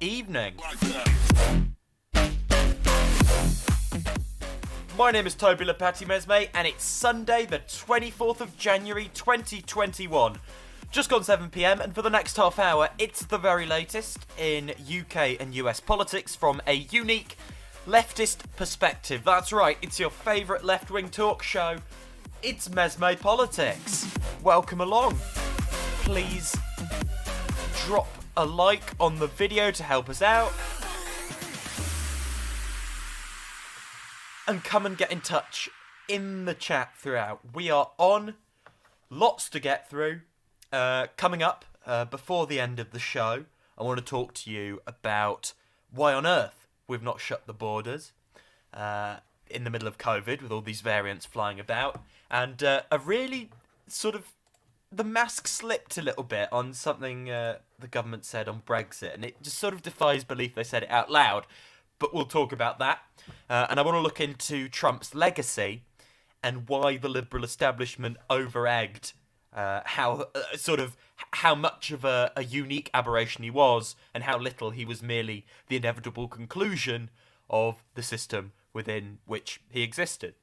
evening. My name is Toby Lepati Mesme, and it's Sunday the 24th of January 2021. Just gone 7pm, and for the next half hour, it's the very latest in UK and US politics from a unique leftist perspective. That's right, it's your favourite left-wing talk show. It's MesmePolitics. Welcome along. Please drop a like on the video to help us out. And come and get in touch in the chat throughout. We are on. Lots to get through. Coming up before the end of the show, I want to talk to you about why on earth we've not shut the borders in the middle of COVID with all these variants flying about. And a really sort of... The mask slipped a little bit on something the government said on Brexit. And it just sort of defies belief they said it out loud. But we'll talk about that. And I want to look into Trump's legacy and why the liberal establishment over-egged how much of a unique aberration he was and how little he was merely the inevitable conclusion of the system within which he existed.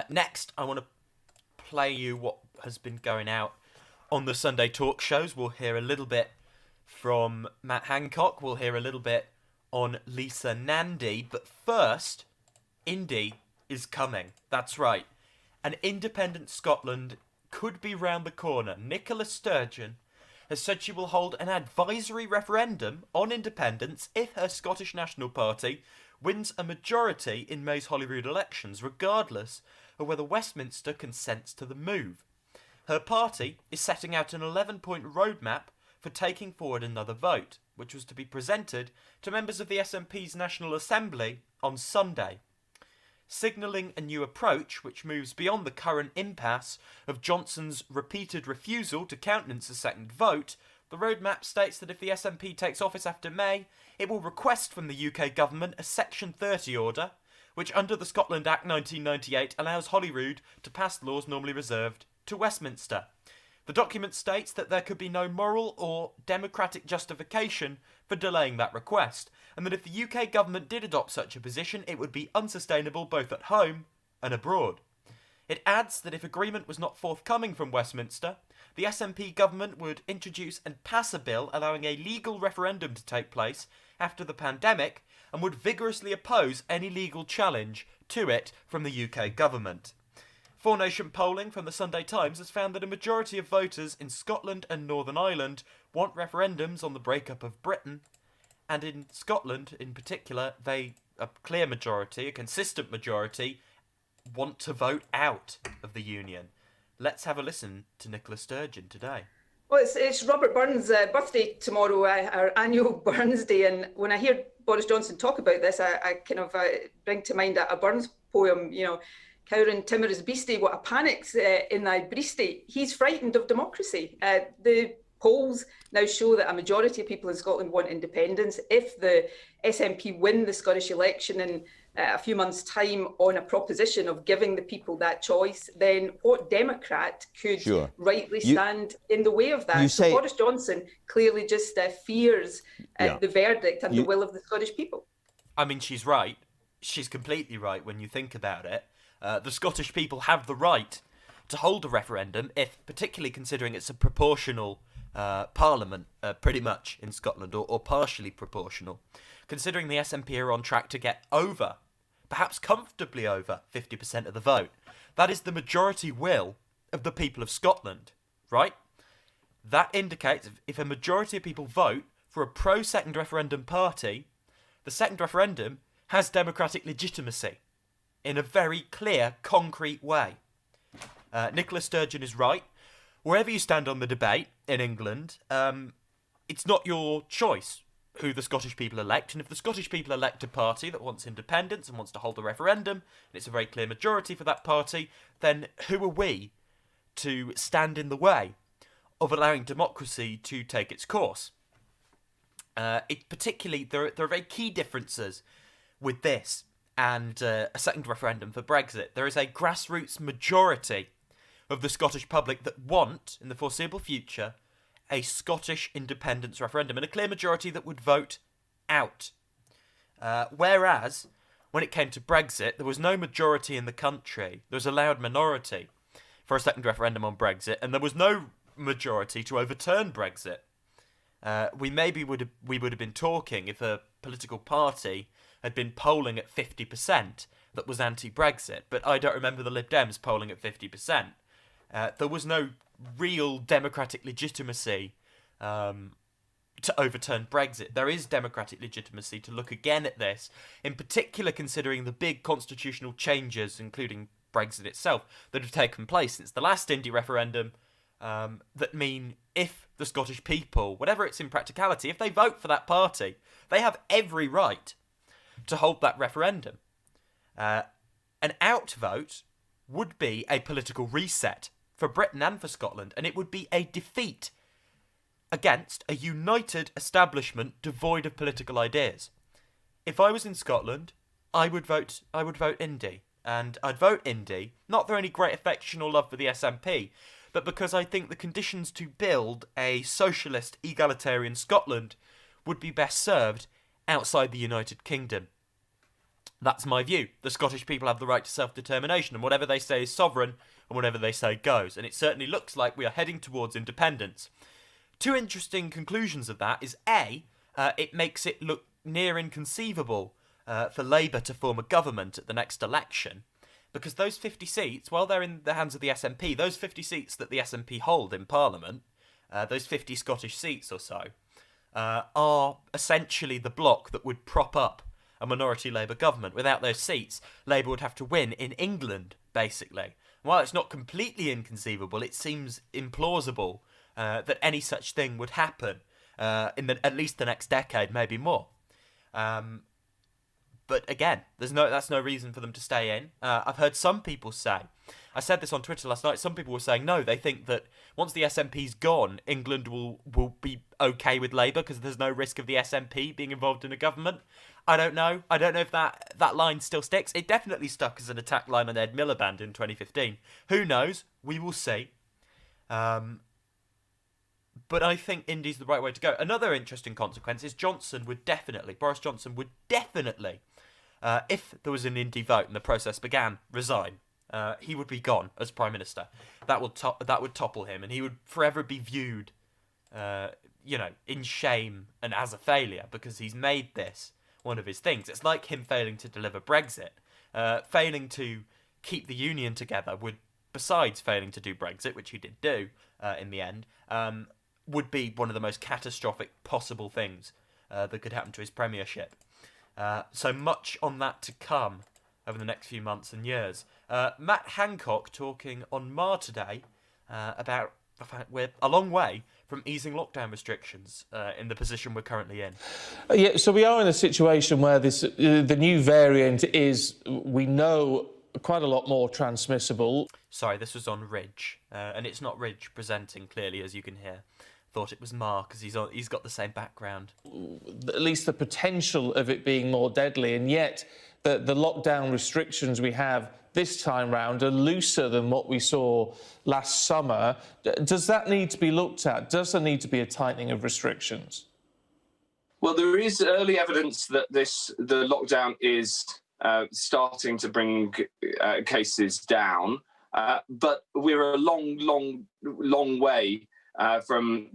Next, I want to play you what has been going out on the Sunday talk shows. We'll hear a little bit from Matt Hancock. We'll hear a little bit on Lisa Nandy. But first, Indy is coming. That's right. An independent Scotland could be round the corner. Nicola Sturgeon has said she will hold an advisory referendum on independence if her Scottish National Party wins a majority in May's Holyrood elections, regardless of whether Westminster consents to the move. Her party is setting out an 11-point roadmap for taking forward another vote, which was to be presented to members of the SNP's National Assembly on Sunday. Signalling a new approach which moves beyond the current impasse of Johnson's repeated refusal to countenance a second vote, the roadmap states that if the SNP takes office after May, it will request from the UK government a Section 30 order, which under the Scotland Act 1998 allows Holyrood to pass laws normally reserved to Westminster. The document states that there could be no moral or democratic justification for delaying that request, and that if the UK government did adopt such a position, it would be unsustainable both at home and abroad. It adds that if agreement was not forthcoming from Westminster, the SNP government would introduce and pass a bill allowing a legal referendum to take place after the pandemic, and would vigorously oppose any legal challenge to it from the UK government. Four Nation polling from the Sunday Times has found that a majority of voters in Scotland and Northern Ireland want referendums on the breakup of Britain, and in Scotland in particular, a clear majority, a consistent majority, want to vote out of the Union. Let's have a listen to Nicola Sturgeon today. Well, it's Robert Burns' birthday tomorrow, our annual Burns Day, and when I hear Boris Johnson talk about this, I kind of bring to mind a Burns poem, Cowran Timorous Beastie, what a panic's in thy breastie. He's frightened of democracy. The polls now show that a majority of people in Scotland want independence. If the SNP win the Scottish election in a few months' time on a proposition of giving the people that choice, then what Democrat could rightly stand in the way of that? So Boris Johnson clearly just fears the verdict and the will of the Scottish people. I mean, she's right. She's completely right when you think about it. The Scottish people have the right to hold a referendum, if particularly considering it's a proportional parliament, pretty much in Scotland, or partially proportional. Considering the SNP are on track to get over, perhaps comfortably over, 50% of the vote. That is the majority will of the people of Scotland, right? That indicates if a majority of people vote for a pro-second referendum party, the second referendum has democratic legitimacy in a very clear, concrete way. Nicola Sturgeon is right. Wherever you stand on the debate in England, it's not your choice who the Scottish people elect, and if the Scottish people elect a party that wants independence and wants to hold a referendum, and it's a very clear majority for that party, then who are we to stand in the way of allowing democracy to take its course? Particularly, there are very key differences with this and a second referendum for Brexit. There is a grassroots majority of the Scottish public that want, in the foreseeable future, a Scottish independence referendum and a clear majority that would vote out. Whereas, when it came to Brexit, there was no majority in the country. There was a loud minority for a second referendum on Brexit, and there was no majority to overturn Brexit. We would have been talking if a political party had been polling at 50% that was anti-Brexit, but I don't remember the Lib Dems polling at 50%. There was no real democratic legitimacy to overturn Brexit. There is democratic legitimacy to look again at this, in particular considering the big constitutional changes, including Brexit itself, that have taken place since the last Indy referendum, that mean if the Scottish people, whatever its impracticality, if they vote for that party, they have every right to hold that referendum. An out vote would be a political reset for Britain and for Scotland, and it would be a defeat against a united establishment devoid of political ideas. If I was in Scotland, I would vote Indy. And I'd vote Indy, not for any great affection or love for the SNP, but because I think the conditions to build a socialist, egalitarian Scotland would be best served outside the United Kingdom. That's my view. The Scottish people have the right to self-determination, and whatever they say is sovereign, and whatever they say goes. And it certainly looks like we are heading towards independence. Two interesting conclusions of that is A, it makes it look near inconceivable for Labour to form a government at the next election, because those 50 seats, while they're in the hands of the SNP, those 50 seats that the SNP hold in Parliament, those 50 Scottish seats or so, are essentially the bloc that would prop up a minority Labour government. Without those seats, Labour would have to win in England, basically. While it's not completely inconceivable, it seems implausible that any such thing would happen in at least the next decade, maybe more. But again, that's no reason for them to stay in. I've heard some people say, I said this on Twitter last night, some people were saying no, they think that once the SNP's gone, England will be okay with Labour because there's no risk of the SNP being involved in a government. I don't know. I don't know if that line still sticks. It definitely stuck as an attack line on Ed Miliband in 2015. Who knows? We will see. But I think Indy's the right way to go. Another interesting consequence is Boris Johnson would definitely, if there was an Indy vote and the process began, resign. He would be gone as Prime Minister. That would topple him, and he would forever be viewed, in shame and as a failure because he's made this one of his things. It's like him failing to deliver Brexit, failing to keep the union together would, besides failing to do Brexit, which he did do in the end, would be one of the most catastrophic possible things that could happen to his premiership. So much on that to come over the next few months and years. Matt Hancock talking on Mar today about the fact we're a long way from easing lockdown restrictions in the position we're currently in. Yeah, so we are in a situation where the new variant is, we know, quite a lot more transmissible. Sorry, this was on Ridge, and it's not Ridge presenting clearly, as you can hear. Thought it was Mar because he's got the same background. At least the potential of it being more deadly, and yet the lockdown restrictions we have this time round are looser than what we saw last summer. Does that need to be looked at? Does there need to be a tightening of restrictions? Well, there is early evidence that the lockdown is starting to bring cases down, but we're a long way from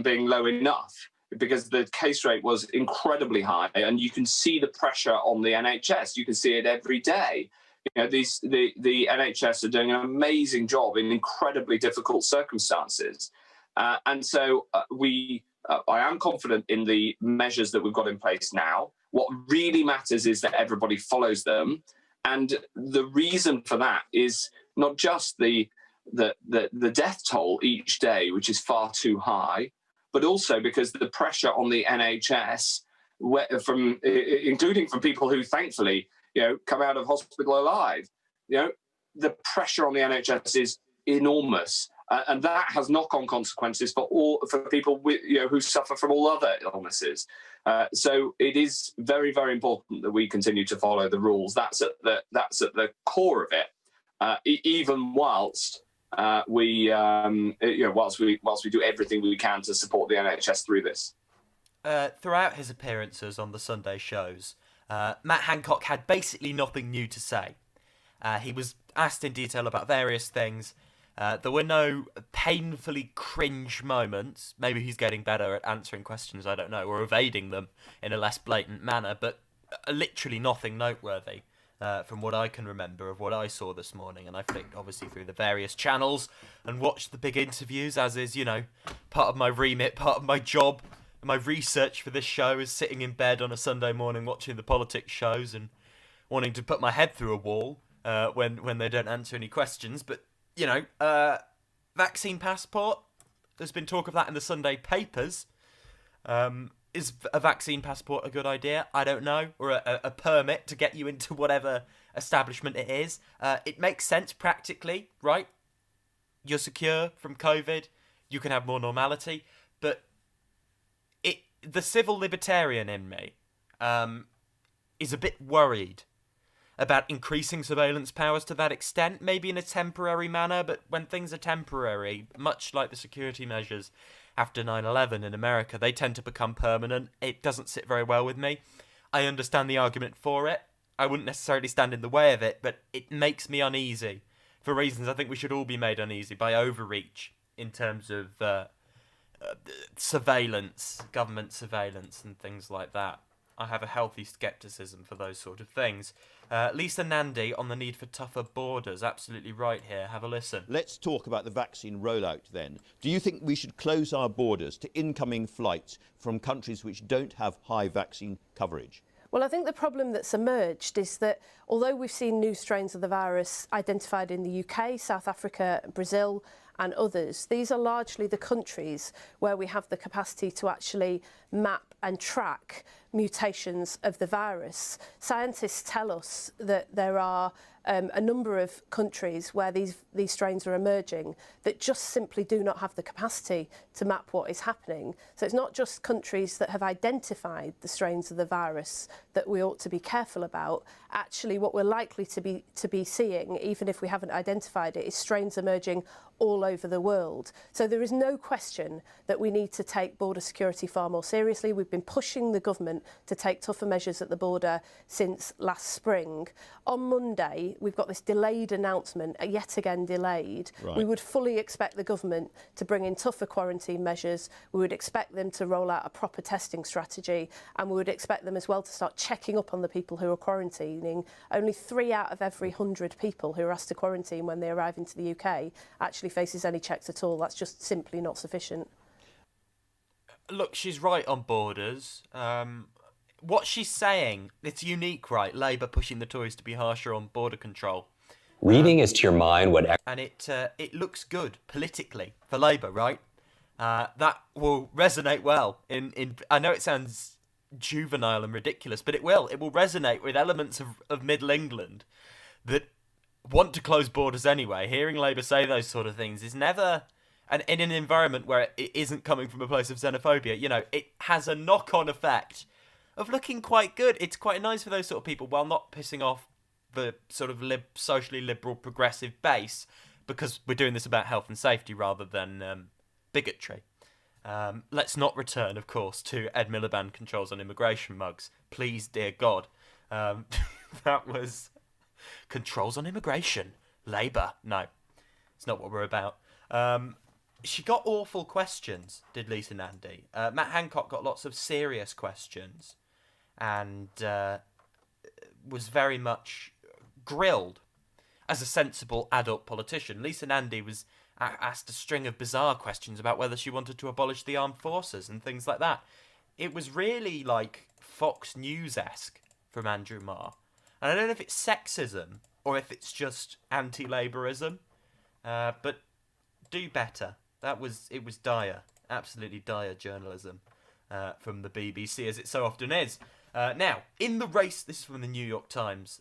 being low enough, because the case rate was incredibly high, and you can see the pressure on the NHS. You can see it every day. The NHS are doing an amazing job in incredibly difficult circumstances, and so I am confident in the measures that we've got in place now. What really matters is that everybody follows them, and the reason for that is not just the death toll each day, which is far too high, but also because the pressure on the NHS, including from people who thankfully come out of hospital alive, the pressure on the NHS is enormous, and that has knock-on consequences for people who suffer from all other illnesses. So it is very, very important that we continue to follow the rules. That's at the core of it, even whilst whilst we do everything we can to support the NHS through this. Throughout his appearances on the Sunday shows, Matt Hancock had basically nothing new to say. He was asked in detail about various things. There were no painfully cringe moments. Maybe he's getting better at answering questions, I don't know, or evading them in a less blatant manner, but literally nothing noteworthy from what I can remember of what I saw this morning. And I flicked, obviously, through the various channels and watched the big interviews, as is, part of my remit, part of my job. My research for this show is sitting in bed on a Sunday morning watching the politics shows and wanting to put my head through a wall when they don't answer any questions. But, vaccine passport, there's been talk of that in the Sunday papers. Is a vaccine passport a good idea? I don't know. Or a permit to get you into whatever establishment it is. It makes sense practically, right? You're secure from COVID. You can have more normality. But the civil libertarian in me is a bit worried about increasing surveillance powers to that extent, maybe in a temporary manner, but when things are temporary, much like the security measures after 9/11 in America, they tend to become permanent. It doesn't sit very well with me. I understand the argument for it. I wouldn't necessarily stand in the way of it, but it makes me uneasy for reasons I think we should all be made uneasy by overreach in terms of surveillance, government surveillance and things like that. I have a healthy scepticism for those sort of things. Lisa Nandy on the need for tougher borders. Absolutely right here. Have a listen. Let's talk about the vaccine rollout then. Do you think we should close our borders to incoming flights from countries which don't have high vaccine coverage? Well, I think the problem that's emerged is that although we've seen new strains of the virus identified in the UK, South Africa, Brazil and others, these are largely the countries where we have the capacity to actually map and track mutations of the virus. Scientists tell us that there are a number of countries where these strains are emerging that just simply do not have the capacity to map what is happening. So it's not just countries that have identified the strains of the virus that we ought to be careful about. Actually, what we're likely to be seeing, even if we haven't identified it, is strains emerging all over the world. So there is no question that we need to take border security far more seriously. We've been pushing the government to take tougher measures at the border since last spring. On Monday, we've got this delayed announcement, yet again delayed. Right. We would fully expect the government to bring in tougher quarantine measures. We would expect them to roll out a proper testing strategy, and we would expect them as well to start checking up on the people who are quarantining. Only 3 out of every 100 people who are asked to quarantine when they arrive into the UK actually faces any checks at all. That's just simply not sufficient. Look, she's right on borders. What she's saying, it's unique, right? Labour pushing the Tories to be harsher on border control. Reading is to your mind what... And it looks good politically for Labour, right? That will resonate well in I know it sounds juvenile and ridiculous, but it will. It will resonate with elements of Middle England that want to close borders anyway. Hearing Labour say those sort of things is never... And in an environment where it isn't coming from a place of xenophobia, it has a knock-on effect of looking quite good. It's quite nice for those sort of people, while not pissing off the sort of socially liberal progressive base, because we're doing this about health and safety rather than bigotry. Let's not return, of course, to Ed Miliband controls on immigration mugs. Please, dear God. That was controls on immigration. Labour. No, it's not what we're about. She got awful questions, did Lisa Nandy. Matt Hancock got lots of serious questions and was very much grilled as a sensible adult politician. Lisa Nandy was asked a string of bizarre questions about whether she wanted to abolish the armed forces and things like that. It was really like Fox News-esque from Andrew Marr. And I don't know if it's sexism or if it's just anti-Labourism, but do better. It was dire, absolutely dire journalism from the BBC, as it so often is. Now, in the race, this is from the New York Times,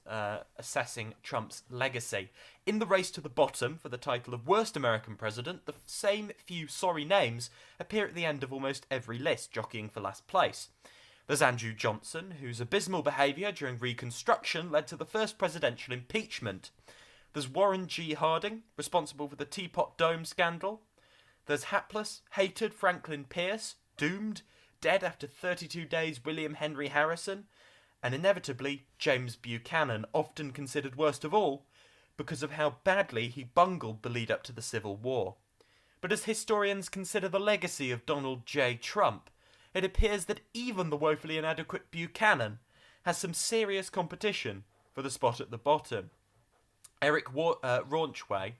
assessing Trump's legacy. In the race to the bottom for the title of worst American president, the same few sorry names appear at the end of almost every list, jockeying for last place. There's Andrew Johnson, whose abysmal behaviour during Reconstruction led to the first presidential impeachment. There's Warren G. Harding, responsible for the Teapot Dome scandal. There's hapless, hated Franklin Pierce, doomed, dead after 32 days William Henry Harrison, and inevitably James Buchanan, often considered worst of all because of how badly he bungled the lead up to the Civil War. But as historians consider the legacy of Donald J. Trump, it appears that even the woefully inadequate Buchanan has some serious competition for the spot at the bottom. Eric Raunchway,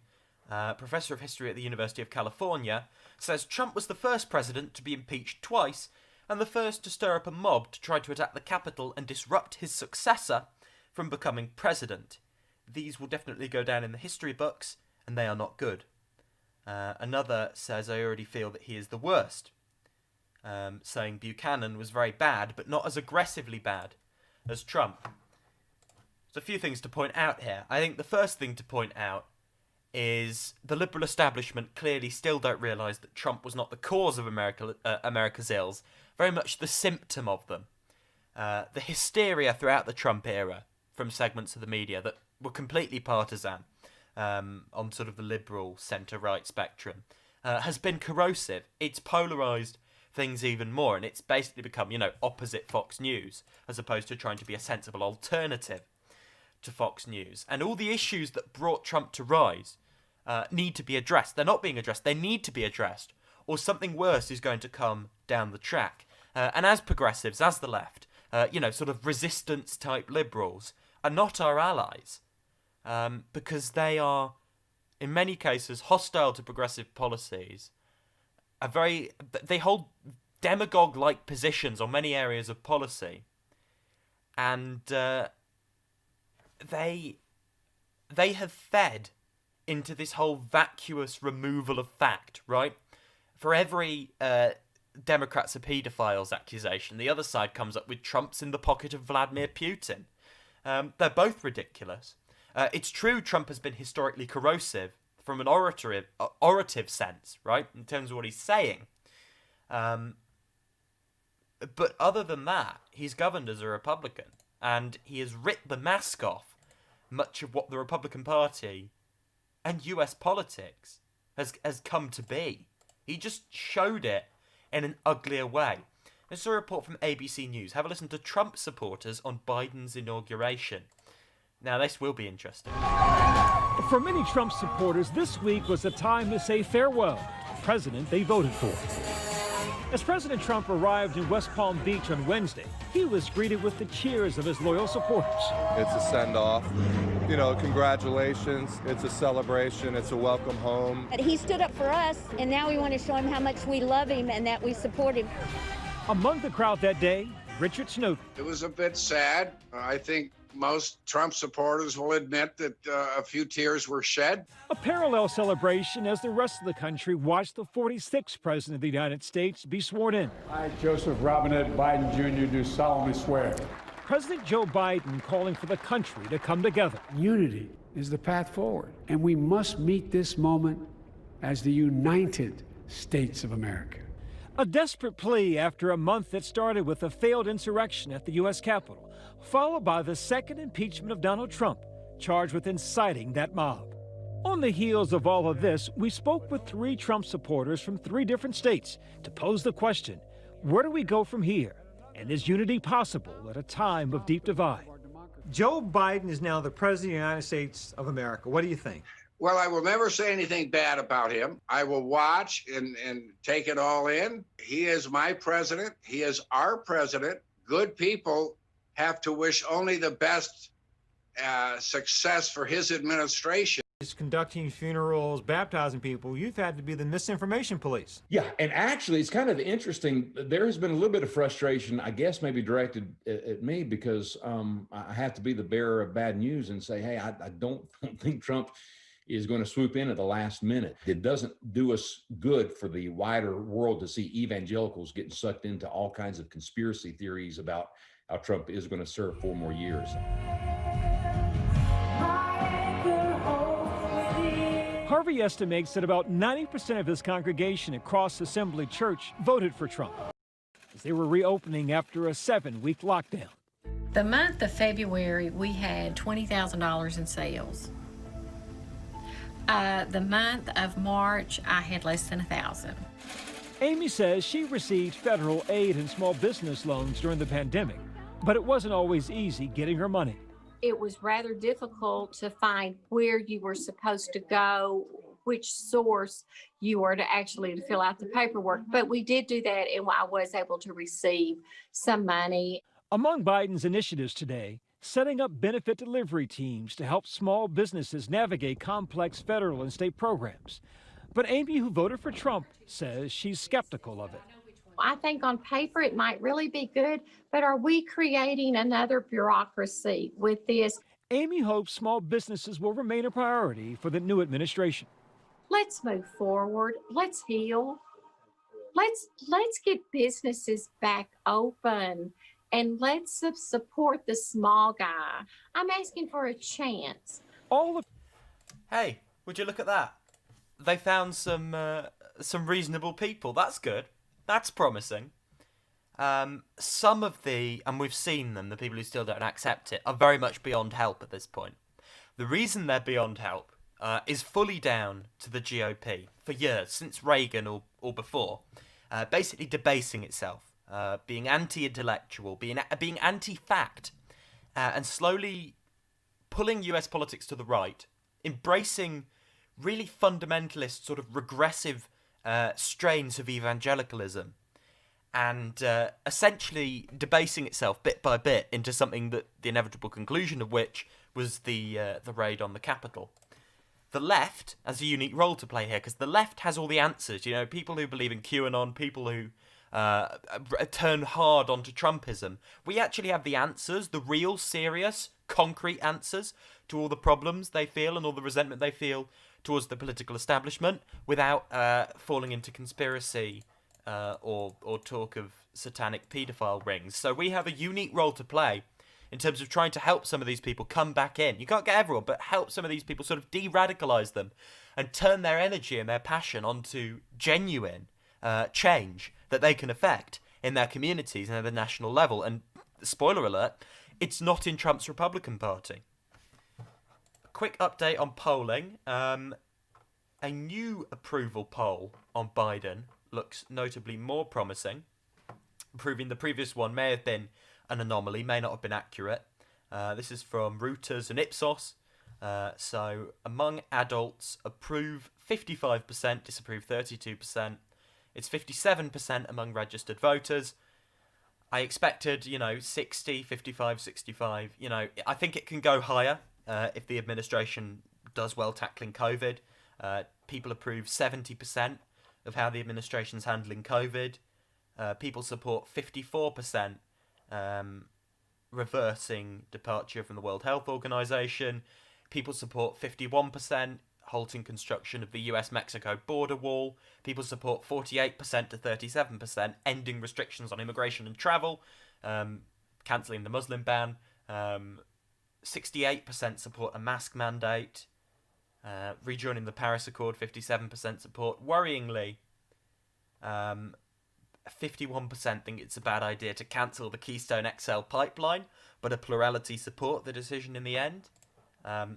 professor of history at the University of California, says Trump was the first president to be impeached twice and the first to stir up a mob to try to attack the Capitol and disrupt his successor from becoming president. These will definitely go down in the history books, and they are not good. Another says, I already feel that he is the worst, saying Buchanan was very bad, but not as aggressively bad as Trump. There's a few things to point out here. I think the first thing to point out is the liberal establishment clearly still don't realise that Trump was not the cause of America's ills, very much the symptom of them. The hysteria throughout the Trump era from segments of the media that were completely partisan on sort of the liberal centre-right spectrum has been corrosive. It's polarised things even more, and it's basically become, opposite Fox News as opposed to trying to be a sensible alternative to Fox News. And all the issues that brought Trump to rise need to be addressed. They're not being addressed. They need to be addressed, or something worse is going to come down the track. And as progressives, as the left, sort of resistance-type liberals are not our allies, because they are, in many cases, hostile to progressive policies. They hold demagogue-like positions on many areas of policy, and they have fed into this whole vacuous removal of fact, right? For every Democrats are paedophiles accusation, the other side comes up with Trump's in the pocket of Vladimir Putin. They're both ridiculous. It's true Trump has been historically corrosive from an orative sense, right, in terms of what he's saying. But other than that, he's governed as a Republican, and he has ripped the mask off much of what the Republican Party and US politics has come to be. He just showed it in an uglier way. This is a report from ABC News. Have a listen to Trump supporters on Biden's inauguration. Now, this will be interesting. For many Trump supporters, this week was a time to say farewell to the president they voted for. As President Trump arrived in West Palm Beach on Wednesday, he was greeted with the cheers of his loyal supporters. It's a send-off. Congratulations. It's a celebration. It's a welcome home. But he stood up for us, and now we want to show him how much we love him and that we support him. Among the crowd that day, Richard Snowden. It was a bit sad. I think most Trump supporters will admit that a few tears were shed. A parallel celebration as the rest of the country watched the 46th president of the United States be sworn in. I, Joseph Robinette Biden Jr., do solemnly swear. President Joe Biden calling for the country to come together. Unity is the path forward, and we must meet this moment as the United States of America. A desperate plea after a month that started with a failed insurrection at the U.S. Capitol, followed by the second impeachment of Donald Trump, charged with inciting that mob. On the heels of all of this, we spoke with 3 Trump supporters from 3 different states to pose the question, where do we go from here? And is unity possible at a time of deep divide? Joe Biden is now the president of the United States of America. What do you think? Well, I will never say anything bad about him. I will watch and take it all in. He is my president. He is our president. Good people have to wish only the best success for his administration. He's conducting funerals, baptizing people. You've had to be the misinformation police. Yeah, and actually, it's kind of interesting. There has been a little bit of frustration, I guess, maybe directed at me because I have to be the bearer of bad news and say, hey, I don't think Trump is going to swoop in at the last minute. It doesn't do us good for the wider world to see evangelicals getting sucked into all kinds of conspiracy theories about how Trump is going to serve 4 more years. Harvey estimates that about 90% of his congregation at Cross Assembly Church voted for Trump as they were reopening after a 7-week lockdown. The month of February, we had $20,000 in sales. The month of March, I had less than 1,000. Amy says she received federal aid and small business loans during the pandemic, but it wasn't always easy getting her money. It was rather difficult to find where you were supposed to go, which source you were to actually fill out the paperwork. But we did do that, and I was able to receive some money. Among Biden's initiatives today, setting up benefit delivery teams to help small businesses navigate complex federal and state programs. But Amy, who voted for Trump, says she's skeptical of it. I think on paper it might really be good, but are we creating another bureaucracy with this? Amy hopes small businesses will remain a priority for the new administration. Let's move forward. Let's heal. Let's get businesses back open, and let's support the small guy. I'm asking for a chance. Hey, would you look at that? They found some reasonable people. That's good. That's promising. Some of and we've seen them, the people who still don't accept it, are very much beyond help at this point. The reason they're beyond help is fully down to the GOP for years, since Reagan or before, basically debasing itself, being anti-intellectual, being anti-fact, and slowly pulling US politics to the right, embracing really fundamentalist, sort of regressive strains of evangelicalism, and essentially debasing itself bit by bit into something that the inevitable conclusion of which was the raid on the Capitol. The left has a unique role to play here, because the left has all the answers. You know, people who believe in QAnon, people who turn hard onto Trumpism. We actually have the answers, the real, serious, concrete answers to all the problems they feel and all the resentment they feel towards the political establishment, without falling into conspiracy or talk of satanic paedophile rings. So we have a unique role to play in terms of trying to help some of these people come back in. You can't get everyone, but help some of these people, sort of de-radicalise them and turn their energy and their passion onto genuine change that they can affect in their communities and at the national level. And spoiler alert, it's not in Trump's Republican Party. Quick update on polling. A new approval poll on Biden looks notably more promising, proving the previous one may have been an anomaly, may not have been accurate. This is from Reuters and Ipsos. So among adults, approve 55%, disapprove 32%. It's 57% among registered voters. I expected, 60, 55, 65. I think it can go higher if the administration does well tackling COVID. People approve 70% of how the administration's handling COVID. People support 54%. Reversing departure from the World Health Organization. People support 51%, halting construction of the US-Mexico border wall. People support 48% to 37%, ending restrictions on immigration and travel, cancelling the Muslim ban. 68% support a mask mandate. Rejoining the Paris Accord, 57% support. Worryingly, 51% think it's a bad idea to cancel the Keystone XL pipeline, but a plurality support the decision in the end.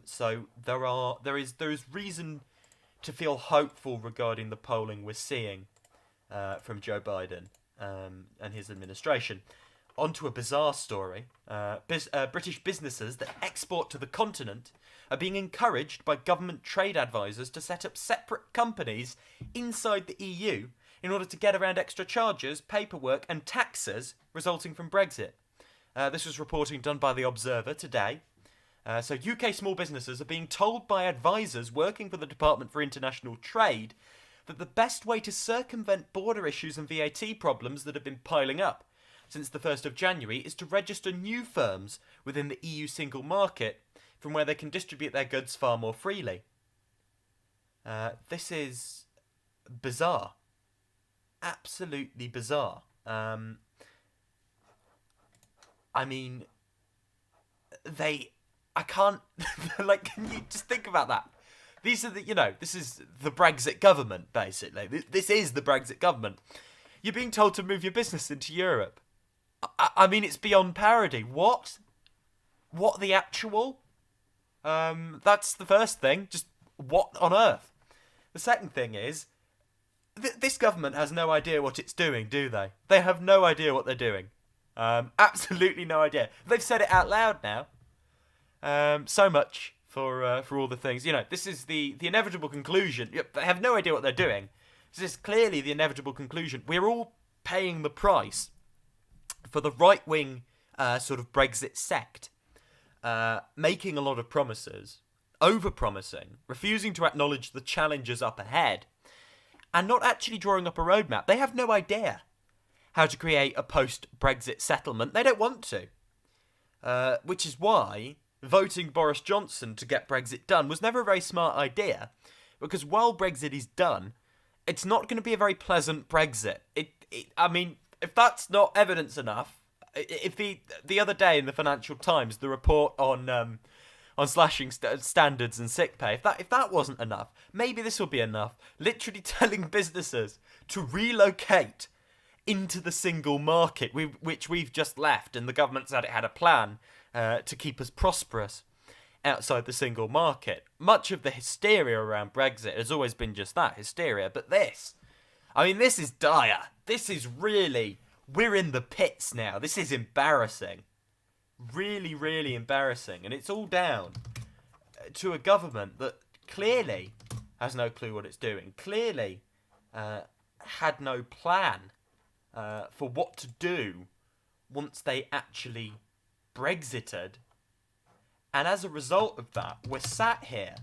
So there is reason to feel hopeful regarding the polling we're seeing from Joe Biden and his administration. Onto a bizarre story. British businesses that export to the continent are being encouraged by government trade advisors to set up separate companies inside the EU in order to get around extra charges, paperwork and taxes resulting from Brexit. This was reporting done by The Observer today. So UK small businesses are being told by advisors working for the Department for International Trade that the best way to circumvent border issues and VAT problems that have been piling up since the 1st of January is to register new firms within the EU single market from where they can distribute their goods far more freely. This is bizarre. Absolutely bizarre. I can't, can you just think about that? These are this is the Brexit government, basically. This is the Brexit government. You're being told to move your business into Europe. It's beyond parody. What the actual? That's the first thing. Just what on earth? The second thing is, this government has no idea what it's doing, do they? They have no idea what they're doing. Absolutely no idea. They've said it out loud now. So much for all the things. You know, this is the inevitable conclusion. They have no idea what they're doing. This is clearly the inevitable conclusion. We're all paying the price for the right-wing sort of Brexit sect, making a lot of promises, over-promising, refusing to acknowledge the challenges up ahead, and not actually drawing up a roadmap. They have no idea how to create a post-Brexit settlement. They don't want to. Which is why voting Boris Johnson to get Brexit done was never a very smart idea, because while Brexit is done, it's not going to be a very pleasant Brexit. I mean, if that's not evidence enough, if the other day in the Financial Times, the report on slashing standards and sick pay, if that wasn't enough, maybe this will be enough. Literally telling businesses to relocate into the single market, which we've just left, and the government said it had a plan to keep us prosperous outside the single market. Much of the hysteria around Brexit has always been just that, hysteria. But this is dire. This is really, we're in the pits now. This is embarrassing. Really, really embarrassing. And it's all down to a government that clearly has no clue what it's doing, clearly had no plan for what to do once they actually Brexited. And as a result of that, we're sat here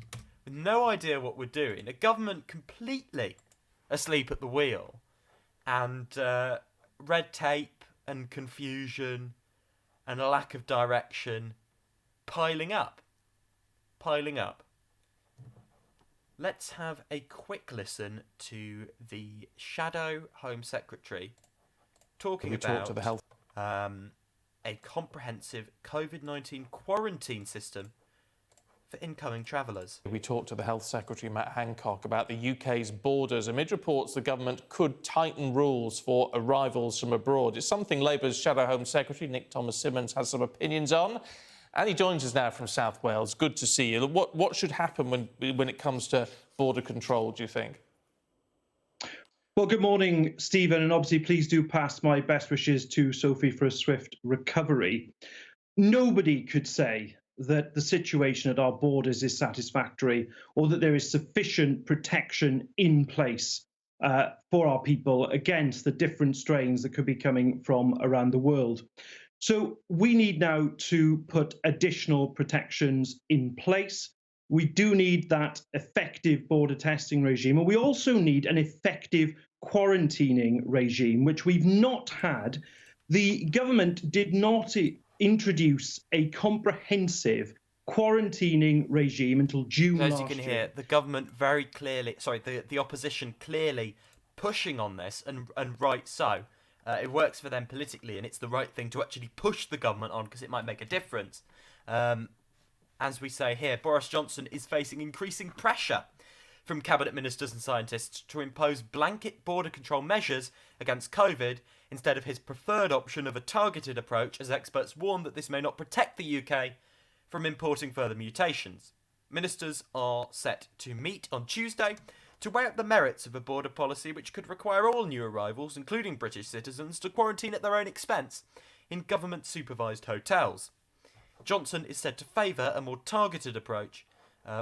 with no idea what we're doing. A government completely asleep at the wheel. And red tape and confusion and a lack of direction piling up. Let's have a quick listen to the Shadow Home Secretary talking about a comprehensive COVID-19 quarantine system for incoming travellers. We talked to the Health Secretary, Matt Hancock, about the UK's borders amid reports the government could tighten rules for arrivals from abroad. It's something Labour's Shadow Home Secretary, Nick Thomas-Symonds, has some opinions on. And he joins us now from South Wales. Good to see you. What should happen when it comes to border control, do you think? Well, good morning, Stephen, and obviously please do pass my best wishes to Sophie for a swift recovery. Nobody could say that the situation at our borders is satisfactory or that there is sufficient protection in place for our people against the different strains that could be coming from around the world. So we need now to put additional protections in place. We do need that effective border testing regime, and we also need an effective quarantining regime, which we've not had. The government did not introduce a comprehensive quarantining regime until June last year. As you can hear, the government very clearly, the opposition clearly pushing on this, and right so. It works for them politically, and it's the right thing to actually push the government on because it might make a difference. As we say here, Boris Johnson is facing increasing pressure from cabinet ministers and scientists to impose blanket border control measures against COVID instead of his preferred option of a targeted approach, as experts warn that this may not protect the UK from importing further mutations. Ministers are set to meet on Tuesday to weigh up the merits of a border policy which could require all new arrivals, including British citizens, to quarantine at their own expense in government-supervised hotels. Johnson is said to favour a more targeted approach,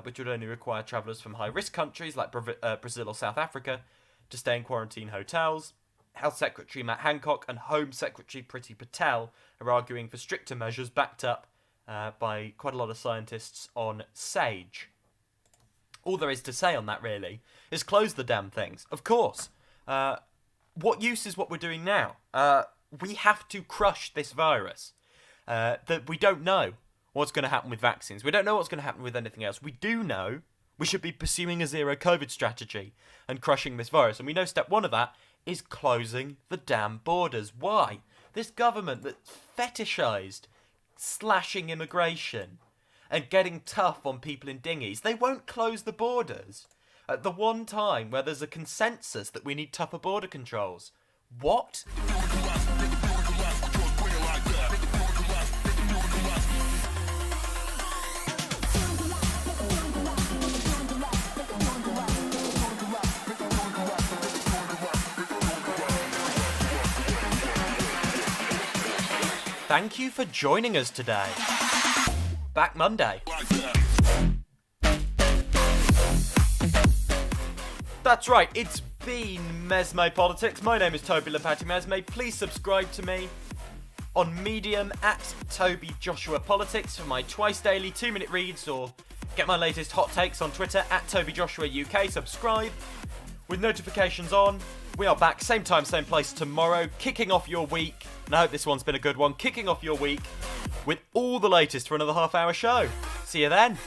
which would only require travellers from high-risk countries like Brazil or South Africa to stay in quarantine hotels. Health Secretary Matt Hancock and Home Secretary Priti Patel are arguing for stricter measures backed up by quite a lot of scientists on SAGE. All there is to say on that, really, is close the damn things. Of course. What use is what we're doing now? We have to crush this virus. That we don't know what's going to happen with vaccines. We don't know what's going to happen with anything else. We do know we should be pursuing a zero COVID strategy and crushing this virus. And we know step one of that is closing the damn borders. Why? This government that's fetishised slashing immigration and getting tough on people in dinghies, they won't close the borders at the one time where there's a consensus that we need tougher border controls. What? thank you for joining us today. Back Monday. That's right, it's been MesmePolitics. My name is Toby Lepati Mesme. Please subscribe to me on Medium at Toby Joshua Politics for my twice daily 2-minute reads, or get my latest hot takes on Twitter at Toby Joshua UK. Subscribe with notifications on. We are back same time, same place tomorrow, kicking off your week, and I hope this one's been a good one, kicking off your week with all the latest for another half-hour show. See you then.